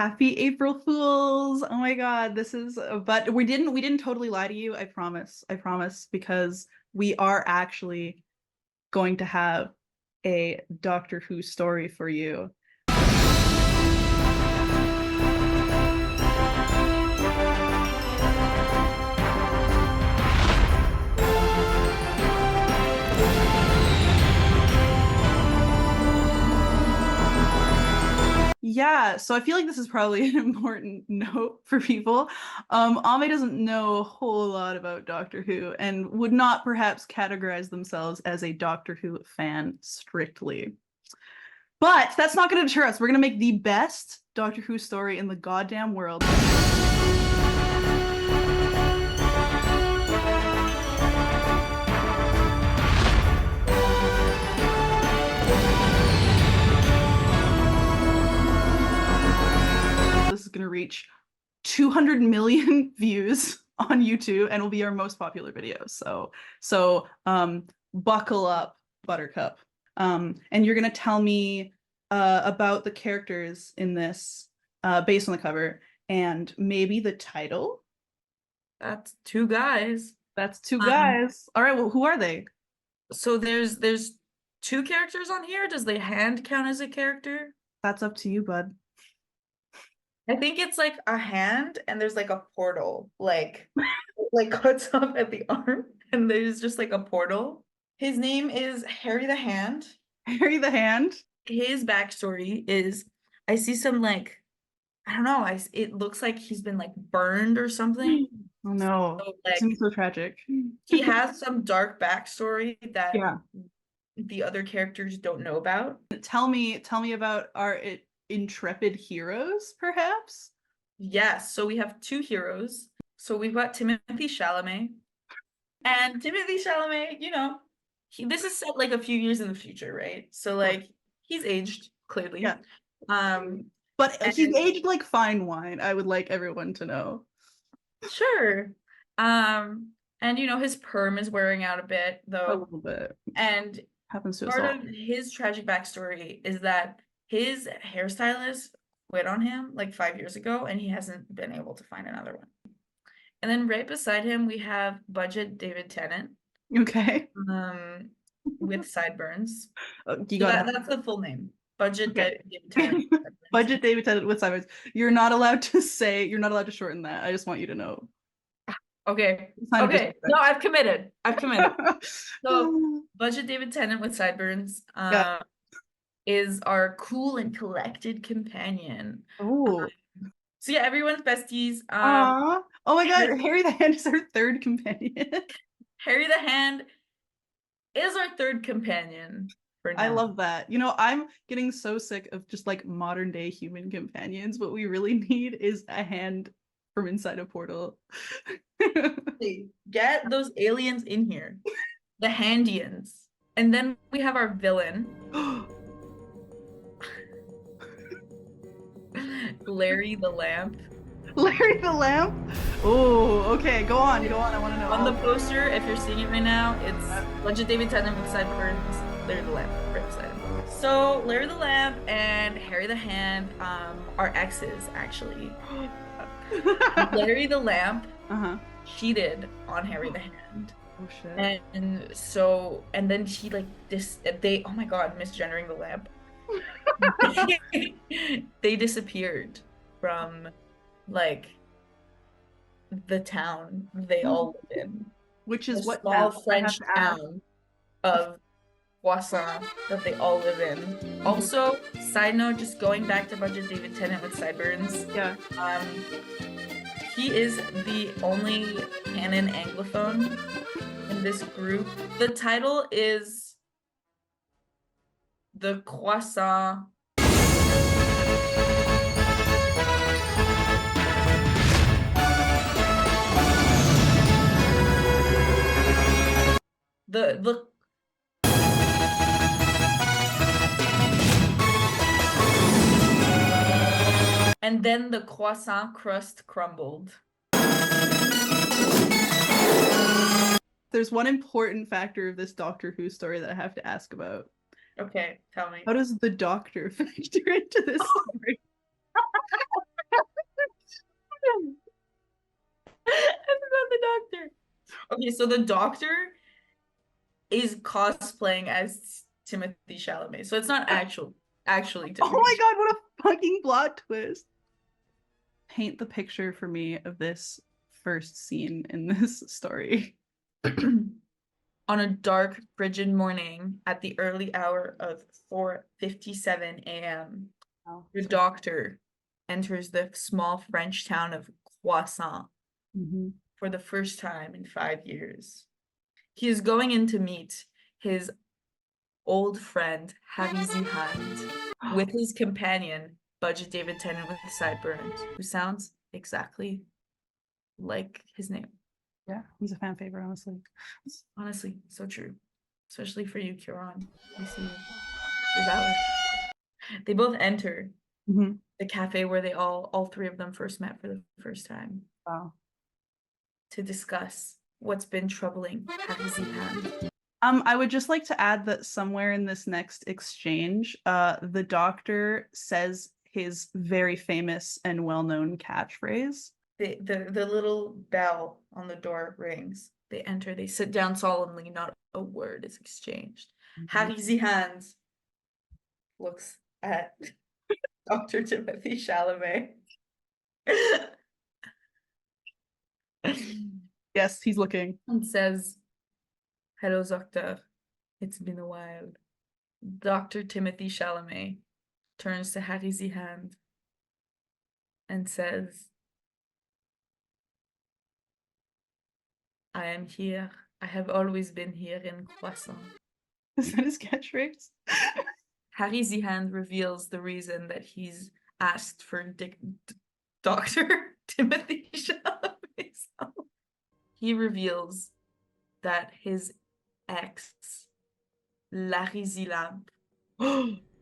Happy April Fools. Oh my God, this is but we didn't totally lie to you. I promise. I promise because we are actually going to have a Doctor Who story for you. Yeah, so I feel like this is probably an important note for people. Ame doesn't know a whole lot about Doctor Who and would not perhaps categorize themselves as a Doctor Who fan strictly. But that's not going to deter us. We're going to make the best Doctor Who story in the goddamn world. This is going to reach 200 million views on YouTube and will be our most popular video. So buckle up, Buttercup. And you're going to tell me about the characters in this based on the cover and maybe the title. That's two guys. That's two guys. All right, well, who are they? So there's two characters on here. Does the hand count as a character? That's up to you, bud. I think it's like a hand and there's like a portal, like cuts off at the arm and there's just like a portal. His name is Harry the Hand. Harry the Hand. His backstory is I see some like I don't know, it looks like he's been like burned or something. Oh no. So, It seems so tragic. He has some dark backstory that yeah. the other characters don't know about. Tell me about our intrepid heroes, perhaps? Yes, so we have two heroes. So we've got Timothy Chalamet. And Timothy Chalamet, this is set like a few years in the future, right? So like he's aged, clearly. Yeah. But he's aged like fine wine, I would like everyone to know. Sure. And his perm is wearing out a bit, though. A little bit. And happens to part us all. of his tragic backstory is that his hairstylist quit on him like 5 years ago, and he hasn't been able to find another one. And then right beside him, we have Budget David Tennant. Okay. With sideburns. That's the full name. Budget David Tennant. Budget David Tennant with sideburns. You're not allowed to shorten that. I just want you to know. Okay. Okay. No, I've committed. So Budget David Tennant with sideburns is our cool and collected companion. Oh. So yeah, everyone's besties. Oh my God, Harry the Hand is our third companion. Harry the Hand is our third companion for now. I love that. I'm getting so sick of just like modern day human companions. What we really need is a hand from inside a portal. Get those aliens in here. The Handians. And then we have our villain. Larry the Lamp. Larry the Lamp? Oh, okay. Go on. I want to know. On the poster, if you're seeing it right now, it's Budget David Tennant with sideburns, Larry the Lamp right beside him. So Larry the Lamp and Harry the Hand are exes, actually. Larry the Lamp cheated on Harry the Hand. Oh shit. And then she like oh my God, misgendering the lamp. They disappeared from like the town they all live in, which is what small French town of Croissant that they all live in. Also, side note, just going back to Budget David Tennant with sideburns. Yeah. He is the only canon Anglophone in this group. The title is The Croissant. The And then the croissant crust crumbled. There's one important factor of this Doctor Who story that I have to ask about. Okay, tell me. How does the Doctor factor into this story? Okay, so the doctor is cosplaying as Timothy Chalamet. So it's not actually Oh Timothy. my god, what a fucking plot twist. Paint the picture for me of this first scene in this story. On a dark, frigid morning at the early hour of 4:57 a.m., the doctor enters the small French town of Croissant for the first time in 5 years. He is going in to meet his old friend, Harry Zihand, with his companion, Budget David Tennant with sideburns, who sounds exactly like his name. Yeah, he's a fan favorite, honestly. Honestly, so true. Especially for you, Kieran. We see you. You're valid. They both enter the cafe where they all three of them first met for the first time. Wow. To discuss what's been troubling Harry Zihand. I would just like to add that somewhere in this next exchange, the doctor says his very famous and well-known catchphrase. The little bell on the door rings. They enter, they sit down solemnly, not a word is exchanged. Harry Zihand looks at Dr. Timothy Chalamet. Yes, he's looking. And says, "Hello, doctor. It's been a while." Dr. Timothy Chalamet turns to Harry Zihand and says, "I am here. I have always been here in Croissant." Is that his catchphrase? Harry Zihand reveals the reason that he's asked for Dr. Timothy Chalamet's help. He reveals that his ex, Larry Zilamp,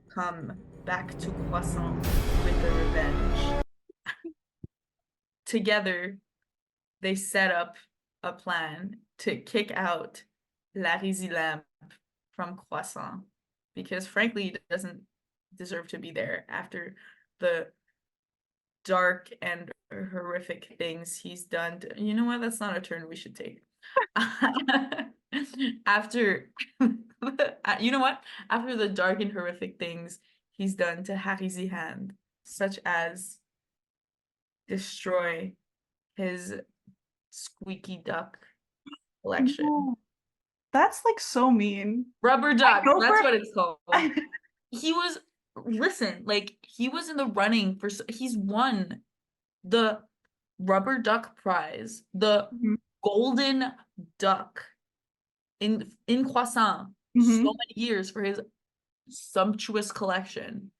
come back to Croissant with a revenge. Together, they set up a plan to kick out Larry Zilamp from Croissant because, frankly, he doesn't deserve to be there after the dark and horrific things he's done. You know what? That's not a turn we should take. After, you know what? After the dark and horrific things he's done to Harry Zihand, such as destroy his squeaky duck collection. No. That's like so mean. Rubber duck, that's what it's called. He was, listen, like he was in the running for, he's won the rubber duck prize, the golden duck in Croissant so many years for his sumptuous collection.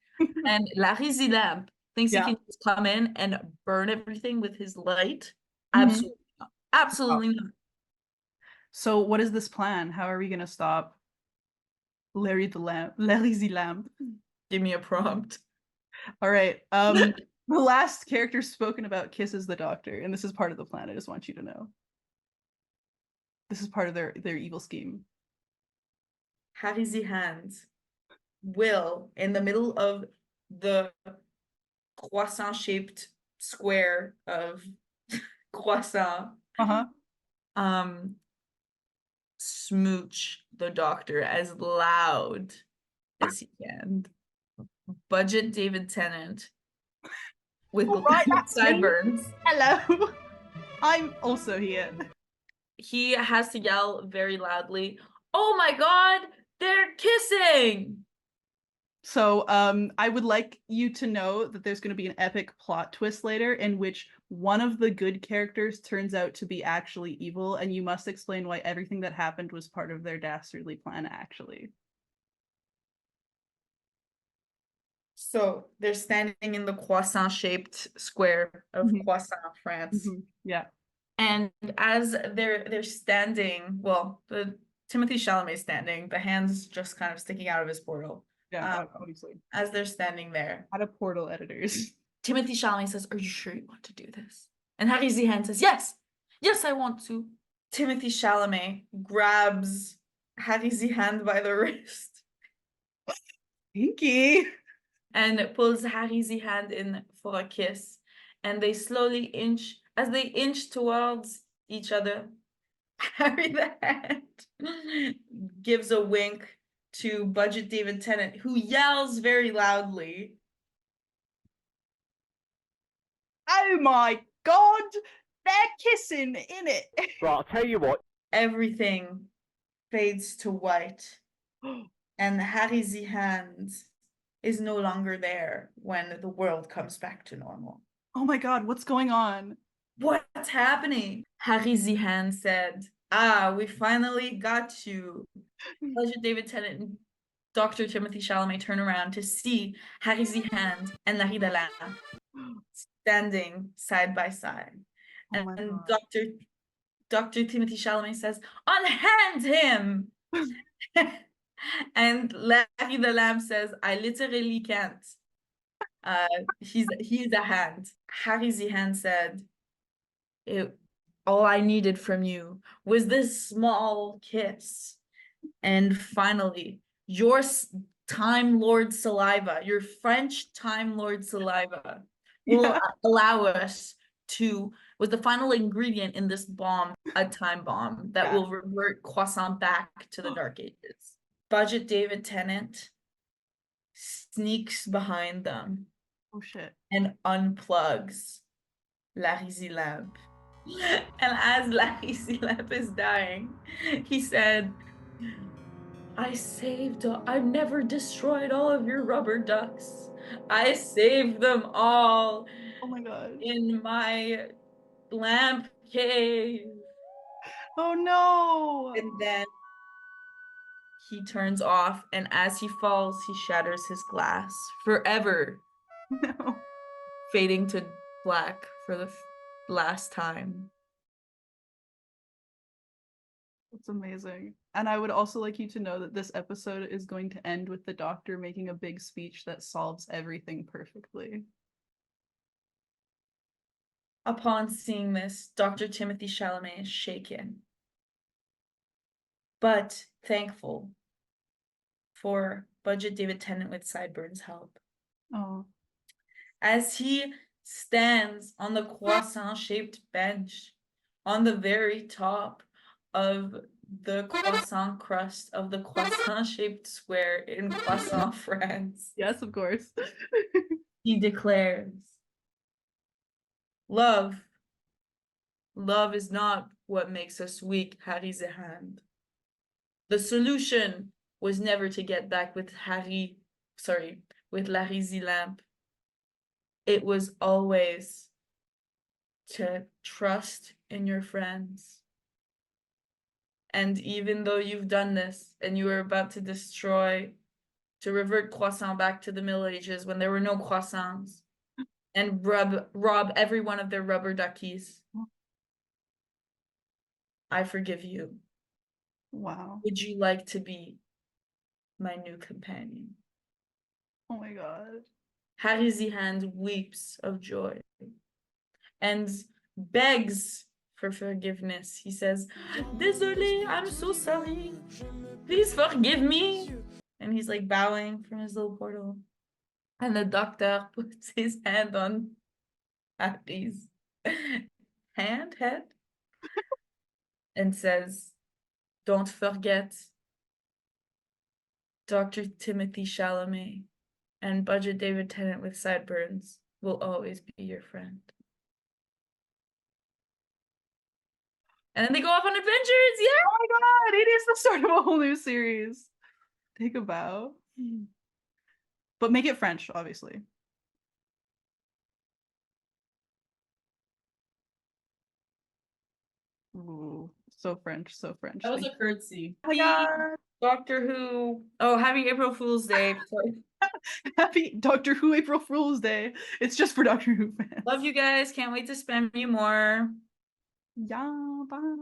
And Larry Zilamp thinks he can just come in and burn everything with his light. Absolutely not. Absolutely not. So what is this plan? How are we gonna stop Larry Zilamp? Give me a prompt. All right. The last character spoken about kisses the doctor, and this is part of the plan. I just want you to know. This is part of their evil scheme. Harry Zihand will, in the middle of the croissant-shaped square of Croissant, smooch the doctor as loud as he can. Budget David Tennant with sideburns. Hello. I'm also here. He has to yell very loudly, "Oh my god, they're kissing!" So I would like you to know that there's going to be an epic plot twist later in which one of the good characters turns out to be actually evil, and you must explain why everything that happened was part of their dastardly plan, actually. So they're standing in the croissant-shaped square of Croissant, France. Yeah. And as they're standing, well, the Timothy Chalamet standing, the hands just kind of sticking out of his portal. Yeah, obviously. As they're standing there. Out of portal editors. Timothy Chalamet says, "Are you sure you want to do this?" And Harry Zihand says, "Yes! Yes, I want to." Timothy Chalamet grabs Harry Zihand by the wrist. Pinky! And pulls Harry Zihand in for a kiss. And they slowly inch, as they inch towards each other, Harry the Hand gives a wink to Budget David Tennant, who yells very loudly, Oh my god, they're kissing in it. Right, I'll tell you what. everything fades to white, and Harry the Hand is no longer there when the world comes back to normal. Oh my god, what's going on? What's happening? Harry the Hand said, we finally got you. Budget David Tennant and Dr. Timothy Chalamet turn around to see Harry the Hand and Larry the Lamb standing side by side. Oh my And god. Dr. Timothy Chalamet says, unhand him! And Larry the Lamb says, I literally can't. He's a hand. Harry the Hand said, all I needed from you was this small kiss. And finally, your Time Lord saliva, your French Time Lord saliva, will allow us to, was the final ingredient in this bomb, a time bomb that will revert Croissant back to the Dark Ages. Budget David Tennant sneaks behind them. Oh shit. And unplugs Larry the Lamp. And as Larry the Lamp is dying, he said, I've never destroyed all of your rubber ducks. I saved them all. Oh my god. In my lamp cave. Oh no. And then he turns off, and as he falls, he shatters his glass forever. No. Fading to black for the last time. That's amazing. And I would also like you to know that this episode is going to end with the Doctor making a big speech that solves everything perfectly. Upon seeing this, Dr. Timothy Chalamet is shaken, but thankful for Budget David Tennant with Sideburns' help. Oh. As he stands on the croissant-shaped bench on the very top of the croissant crust of the croissant-shaped square in Croissant, France. Yes, of course. He declares, Love is not what makes us weak, Harry the Hand. The solution was never to get back with Larry the Lamp. It was always to trust in your friends. And even though you've done this and you were about to revert Croissant back to the Middle Ages when there were no croissants, and rob every one of their rubber duckies, I forgive you. Wow. Would you like to be my new companion? Oh my god. Harry the Hand weeps of joy and begs for forgiveness. He says, Désolé, I'm so sorry. Please forgive me. And he's like bowing from his little portal. And the Doctor puts his hand on Harry's head, and says, don't forget, Dr. Timothy Chalamet and Budget David Tennant with Sideburns will always be your friend. And then they go off on adventures, yeah! Oh my god, it is the start of a whole new series. Take a bow. But make it French, obviously. Ooh, so French, so French. That was a curtsy. Oh my god. Doctor Who. Oh, happy April Fool's Day. Happy Doctor Who April Fool's Day. It's just for Doctor Who fans. Love you guys. Can't wait to spam you more. Yeah, bye.